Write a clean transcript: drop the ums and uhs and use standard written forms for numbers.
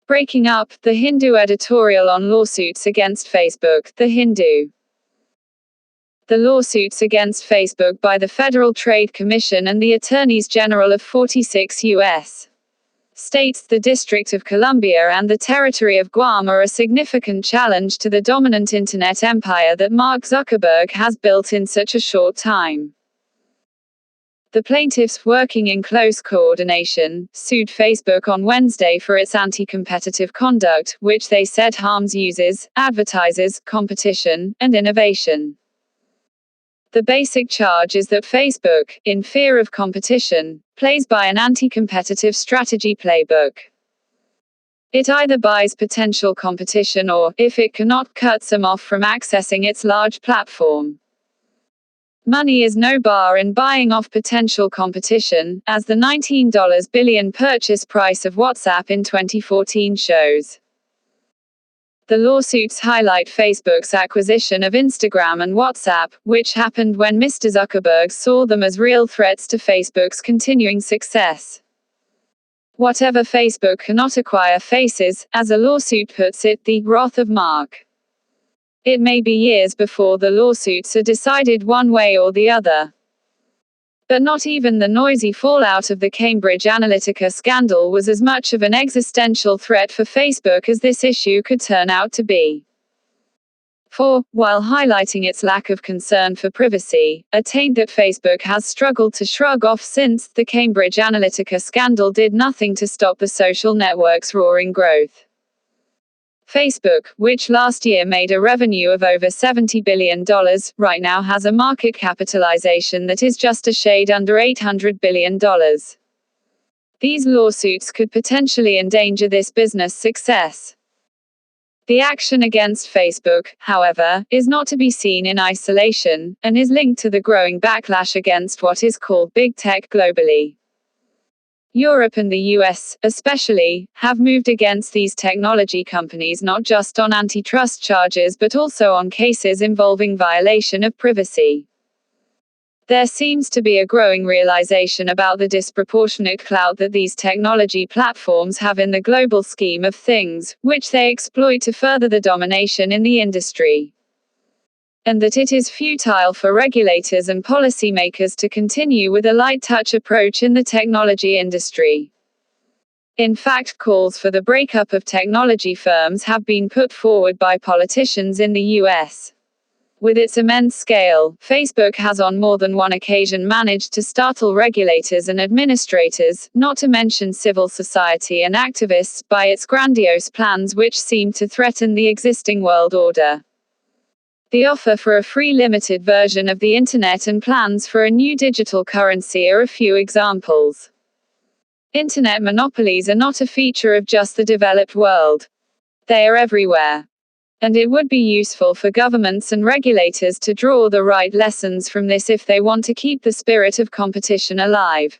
Breaking up, the Hindu editorial on lawsuits against Facebook, the Hindu. The lawsuits against Facebook by the Federal Trade Commission and the Attorneys General of 46 U.S. states, the District of Columbia and the Territory of Guam are a significant challenge to the dominant Internet empire that Mark Zuckerberg has built in such a short time. The plaintiffs, working in close coordination, sued Facebook on Wednesday for its anti-competitive conduct, which they said harms users, advertisers, competition, and innovation. The basic charge is that Facebook, in fear of competition, plays by an anti-competitive strategy playbook. It either buys potential competition or, if it cannot, cuts them off from accessing its large platform. Money is no bar in buying off potential competition, as the $19 billion purchase price of WhatsApp in 2014 shows. The lawsuits highlight Facebook's acquisition of Instagram and WhatsApp, which happened when Mr. Zuckerberg saw them as real threats to Facebook's continuing success. Whatever Facebook cannot acquire faces, as a lawsuit puts it, the wrath of Mark. It may be years before the lawsuits are decided one way or the other. But not even the noisy fallout of the Cambridge Analytica scandal was as much of an existential threat for Facebook as this issue could turn out to be. For, while highlighting its lack of concern for privacy, a taint that Facebook has struggled to shrug off since, the Cambridge Analytica scandal did nothing to stop the social network's roaring growth. Facebook, which last year made a revenue of over $70 billion, right now has a market capitalization that is just a shade under $800 billion. These lawsuits could potentially endanger this business success. The action against Facebook, however, is not to be seen in isolation, and is linked to the growing backlash against what is called big tech globally. Europe and the US, especially, have moved against these technology companies not just on antitrust charges but also on cases involving violation of privacy. There seems to be a growing realization about the disproportionate clout that these technology platforms have in the global scheme of things, which they exploit to further the domination in the industry. And that it is futile for regulators and policymakers to continue with a light-touch approach in the technology industry. In fact, calls for the breakup of technology firms have been put forward by politicians in the US. With its immense scale, Facebook has on more than one occasion managed to startle regulators and administrators, not to mention civil society and activists, by its grandiose plans which seem to threaten the existing world order. The offer for a free limited version of the Internet and plans for a new digital currency are a few examples. Internet monopolies are not a feature of just the developed world. They are everywhere. And it would be useful for governments and regulators to draw the right lessons from this if they want to keep the spirit of competition alive.